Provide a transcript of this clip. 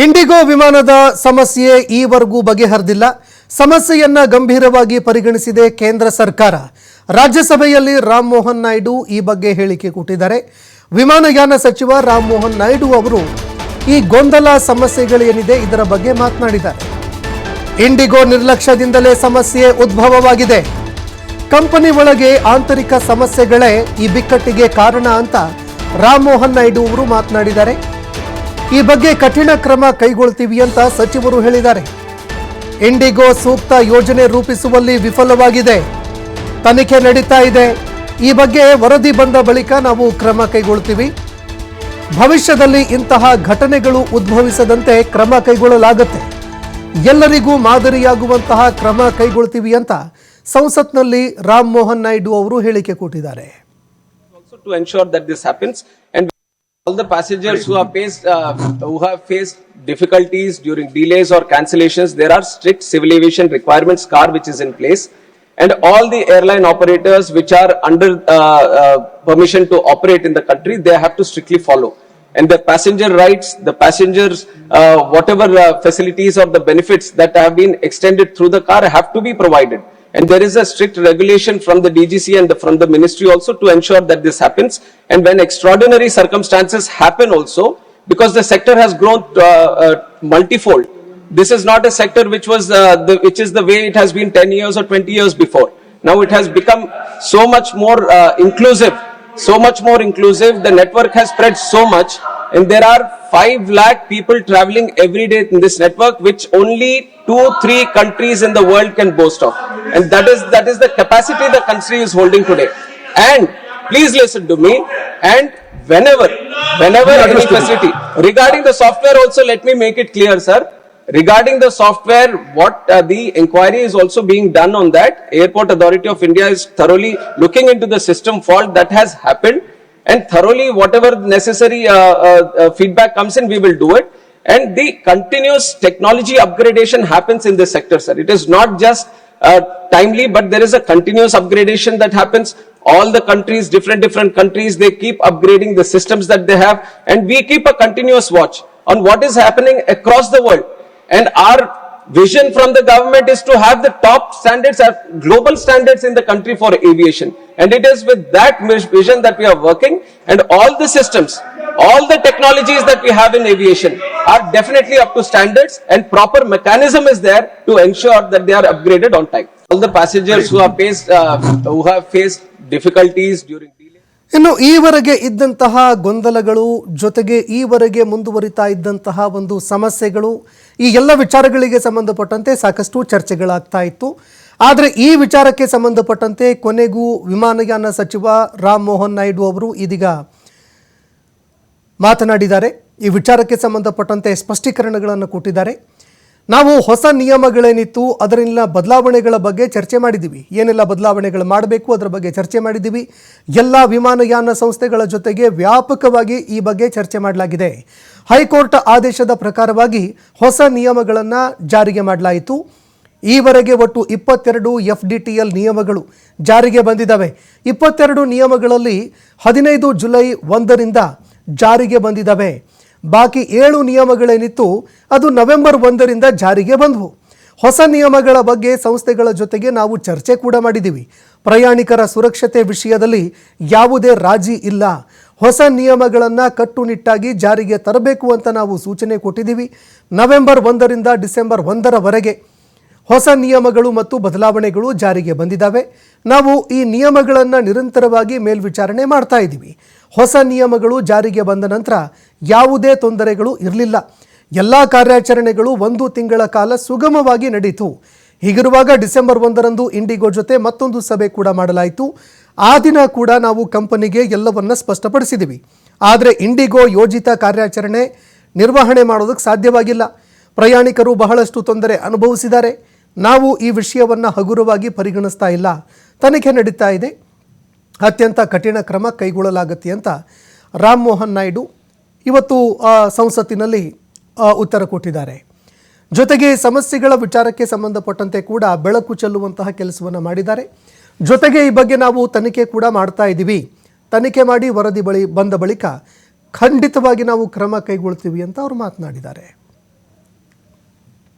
IndiGo ವಿಮಾನದ ಸಮಸ್ಯೆ ಈವರೆಗೂ ಬಗೆಹರಿದಿಲ್ಲ. ಸಮಸ್ಯೆಯನ್ನ ಗಂಭೀರವಾಗಿ ಪರಿಗಣಿಸಿದೆ ಕೇಂದ್ರ ಸರ್ಕಾರ. ರಾಜ್ಯಸಭೆಯಲ್ಲಿ ರಾಮ್ ಮೋಹನ್ ನಾಯ್ಡು ಈ ಬಗ್ಗೆ ಹೇಳಿಕೆ ಕೊಟ್ಟಿದ್ದಾರೆ. ವಿಮಾನಯಾನ ಸಚಿವ ರಾಮ್ ಮೋಹನ್ ನಾಯ್ಡು ಅವರು ಈ ಗೊಂದಲ ಸಮಸ್ಯೆಗಳೇನಿದೆ ಇದರ ಬಗ್ಗೆ ಮಾತನಾಡಿದ್ದಾರೆ. ಇಂಡಿಗೋ ನಿರ್ಲಕ್ಷ್ಯದಿಂದಲೇ ಸಮಸ್ಯೆ ಉದ್ಭವವಾಗಿದೆ. ಕಂಪನಿ ಒಳಗೆ ಆಂತರಿಕ ಸಮಸ್ಯೆಗಳೇ ಈ ಬಿಕ್ಕಟ್ಟಿಗೆ ಕಾರಣ ಅಂತ ರಾಮ್ ಮೋಹನ್ ನಾಯ್ಡು ಅವರು ಮಾತನಾಡಿದ್ದಾರೆ. ಈ ಬಗ್ಗೆ ಕಠಿಣ ಕ್ರಮ ಕೈಗೊಳ್ತೀವಿ ಅಂತ ಸಚಿವರು ಹೇಳಿದ್ದಾರೆ. ಇಂಡಿಗೋ ಸೂಕ್ತ ಯೋಜನೆ ರೂಪಿಸುವಲ್ಲಿ ವಿಫಲವಾಗಿದೆ. ತನಿಖೆ ನಡೀತಾ ಇದೆ. ಈ ಬಗ್ಗೆ ವರದಿ ಬಂದ ಬಳಿಕ ನಾವು ಕ್ರಮ ಕೈಗೊಳ್ತೀವಿ. ಭವಿಷ್ಯದಲ್ಲಿ ಇಂತಹ ಘಟನೆಗಳು ಉದ್ಭವಿಸದಂತೆ ಕ್ರಮ ಕೈಗೊಳ್ಳಲಾಗುತ್ತೆ. ಎಲ್ಲರಿಗೂ ಮಾದರಿಯಾಗುವಂತಹ ಕ್ರಮ ಕೈಗೊಳ್ತೀವಿ ಅಂತ ಸಂಸತ್ನಲ್ಲಿ ರಾಮ್ ಮೋಹನ್ ನಾಯ್ಡು ಅವರು ಹೇಳಿಕೆ ಕೊಟ್ಟಿದ್ದಾರೆ. To ensure that this happens, and all the passengers who have faced difficulties during delays or cancellations, there are strict civil aviation requirements car which is in place, and all the airline operators which are under permission to operate in the country, they have to strictly follow. And the passenger rights, the passengers whatever facilities or the benefits that have been extended through the car have to be provided. And there is a strict regulation from the DGC and from the ministry also to ensure that this happens. And when extraordinary circumstances happen also, because the sector has grown multifold, this is not a sector which is the way it has been 10 years or 20 years before. Now it has become so much more inclusive. The network has spread so much, and there are 5 lakh people traveling every day in this network, which only 2-3 countries in the world can boast of. And that is the capacity the country is holding today. And please listen to me. And whenever any facility regarding the software also, let me make it clear, sir. Regarding the software, what the inquiry is also being done on that. Airport Authority of India is thoroughly looking into the system fault that has happened, and thoroughly whatever necessary feedback comes in, we will do it. And the continuous technology upgradation happens in this sector, sir. It is not just timely, but there is a continuous upgradation that happens. All the countries, different countries, they keep upgrading the systems that they have, and we keep a continuous watch on what is happening across the world. And our vision from the government is to have the top standards, global standards in the country for aviation. And it is with that vision that we are working, and all the systems, all the technologies that we have in aviation are definitely up to standards, and proper mechanism is there to ensure that they are upgraded on time. All the passengers who have faced difficulties during ಇನ್ನು ಈವರೆಗೆ ಇದ್ದಂತಹ ಗೊಂದಲಗಳು ಜೊತೆಗೆ ಈವರೆಗೆ ಮುಂದುವರಿತಾ ಇದ್ದಂತಹ ಒಂದು ಸಮಸ್ಯೆಗಳು, ಈ ಎಲ್ಲ ವಿಚಾರಗಳಿಗೆ ಸಂಬಂಧಪಟ್ಟಂತೆ ಸಾಕಷ್ಟು ಚರ್ಚೆಗಳಾಗ್ತಾ ಇತ್ತು. ಆದರೆ ಈ ವಿಚಾರಕ್ಕೆ ಸಂಬಂಧಪಟ್ಟಂತೆ ಕೊನೆಗೂ ವಿಮಾನಯಾನ ಸಚಿವ ರಾಮ್ ಮೋಹನ್ ನಾಯ್ಡು ಅವರು ಇದೀಗ ಮಾತನಾಡಿದ್ದಾರೆ. ಈ ವಿಚಾರಕ್ಕೆ ಸಂಬಂಧಪಟ್ಟಂತೆ ಸ್ಪಷ್ಟೀಕರಣಗಳನ್ನು ಕೊಟ್ಟಿದ್ದಾರೆ. ನಾವು ಹೊಸ ನಿಯಮಗಳೇನಿತ್ತು ಅದರಿಂದ ಬದಲಾವಣೆಗಳ ಬಗ್ಗೆ ಚರ್ಚೆ ಮಾಡಿದ್ದೀವಿ. ಏನೆಲ್ಲ ಬದಲಾವಣೆಗಳು ಮಾಡಬೇಕು ಅದರ ಬಗ್ಗೆ ಚರ್ಚೆ ಮಾಡಿದ್ದೀವಿ. ಎಲ್ಲ ವಿಮಾನಯಾನ ಸಂಸ್ಥೆಗಳ ಜೊತೆಗೆ ವ್ಯಾಪಕವಾಗಿ ಈ ಬಗ್ಗೆ ಚರ್ಚೆ ಮಾಡಲಾಗಿದೆ. ಹೈಕೋರ್ಟ್ ಆದೇಶದ ಪ್ರಕಾರವಾಗಿ ಹೊಸ ನಿಯಮಗಳನ್ನು ಜಾರಿಗೆ ಮಾಡಲಾಯಿತು. ಈವರೆಗೆ ಒಟ್ಟು 22 FDTL ನಿಯಮಗಳು ಜಾರಿಗೆ ಬಂದಿದ್ದಾವೆ. 22 ನಿಯಮಗಳಲ್ಲಿ 15 ಜುಲೈ 1ರಿಂದ ಜಾರಿಗೆ ಬಂದಿದ್ದಾವೆ. ಬಾಕಿ 7 ನಿಯಮಗಳೇನಿತ್ತು ಅದು ನವೆಂಬರ್ 1ರಿಂದ ಜಾರಿಗೆ ಬಂದವು. ಹೊಸ ನಿಯಮಗಳ ಬಗ್ಗೆ ಸಂಸ್ಥೆಗಳ ಜೊತೆಗೆ ನಾವು ಚರ್ಚೆ ಕೂಡ ಮಾಡಿದ್ದೀವಿ. ಪ್ರಯಾಣಿಕರ ಸುರಕ್ಷತೆ ವಿಷಯದಲ್ಲಿ ಯಾವುದೇ ರಾಜಿ ಇಲ್ಲ. ಹೊಸ ನಿಯಮಗಳನ್ನು ಕಟ್ಟುನಿಟ್ಟಾಗಿ ಜಾರಿಗೆ ತರಬೇಕು ಅಂತ ನಾವು ಸೂಚನೆ ಕೊಟ್ಟಿದ್ದೀವಿ. ನವೆಂಬರ್ 1ರಿಂದ ಡಿಸೆಂಬರ್ 1ರವರೆಗೆ ಹೊಸ ನಿಯಮಗಳು ಮತ್ತು ಬದಲಾವಣೆಗಳು ಜಾರಿಗೆ ಬಂದಿದ್ದಾವೆ. ನಾವು ಈ ನಿಯಮಗಳನ್ನು ನಿರಂತರವಾಗಿ ಮೇಲ್ವಿಚಾರಣೆ ಮಾಡ್ತಾ ಇದ್ದೀವಿ. ಹೊಸ ನಿಯಮಗಳು ಜಾರಿಗೆ ಬಂದ ನಂತರ ಯಾವುದೇ ತೊಂದರೆಗಳು ಇರಲಿಲ್ಲ. ಎಲ್ಲ ಕಾರ್ಯಾಚರಣೆಗಳು 1 ತಿಂಗಳ ಕಾಲ ಸುಗಮವಾಗಿ ನಡೆಯಿತು. ಹೀಗಿರುವಾಗ ಡಿಸೆಂಬರ್ 1ರಂದು ಇಂಡಿಗೋ ಜೊತೆ ಮತ್ತೊಂದು ಸಭೆ ಕೂಡ ಮಾಡಲಾಯಿತು. ಆ ದಿನ ಕೂಡ ನಾವು ಕಂಪನಿಗೆ ಎಲ್ಲವನ್ನ ಸ್ಪಷ್ಟಪಡಿಸಿದ್ದೀವಿ. ಆದರೆ ಇಂಡಿಗೋ ಯೋಜಿತ ಕಾರ್ಯಾಚರಣೆ ನಿರ್ವಹಣೆ ಮಾಡೋದಕ್ಕೆ ಸಾಧ್ಯವಾಗಿಲ್ಲ. ಪ್ರಯಾಣಿಕರು ಬಹಳಷ್ಟು ತೊಂದರೆ ಅನುಭವಿಸಿದ್ದಾರೆ. ನಾವು ಈ ವಿಷಯವನ್ನು ಹಗುರವಾಗಿ ಪರಿಗಣಿಸ್ತಾ ಇಲ್ಲ. ತನಿಖೆ ನಡೀತಾ ಇದೆ. ಅತ್ಯಂತ ಕಠಿಣ ಕ್ರಮ ಕೈಗೊಳ್ಳಲಾಗುತ್ತೆ ಅಂತ ರಾಮ್ ಮೋಹನ್ ನಾಯ್ಡು ಇವತ್ತು ಸಂಸತ್ತಿನಲ್ಲಿ ಉತ್ತರ ಕೊಟ್ಟಿದ್ದಾರೆ. ಜೊತೆಗೆ ಸಮಸ್ಯೆಗಳ ವಿಚಾರಕ್ಕೆ ಸಂಬಂಧಪಟ್ಟಂತೆ ಕೂಡ ಬೆಳಕು ಚೆಲ್ಲುವಂತಹ ಕೆಲಸವನ್ನು ಮಾಡಿದ್ದಾರೆ. ಜೊತೆಗೆ ಈ ಬಗ್ಗೆ ನಾವು ತನಿಖೆ ಕೂಡ ಮಾಡ್ತಾ ಇದ್ದೀವಿ. ತನಿಖೆ ಮಾಡಿ ವರದಿ ಬಂದ ಬಳಿಕ ಖಂಡಿತವಾಗಿ ನಾವು ಕ್ರಮ ಕೈಗೊಳ್ತೀವಿ ಅಂತ ಅವರು ಮಾತನಾಡಿದ್ದಾರೆ.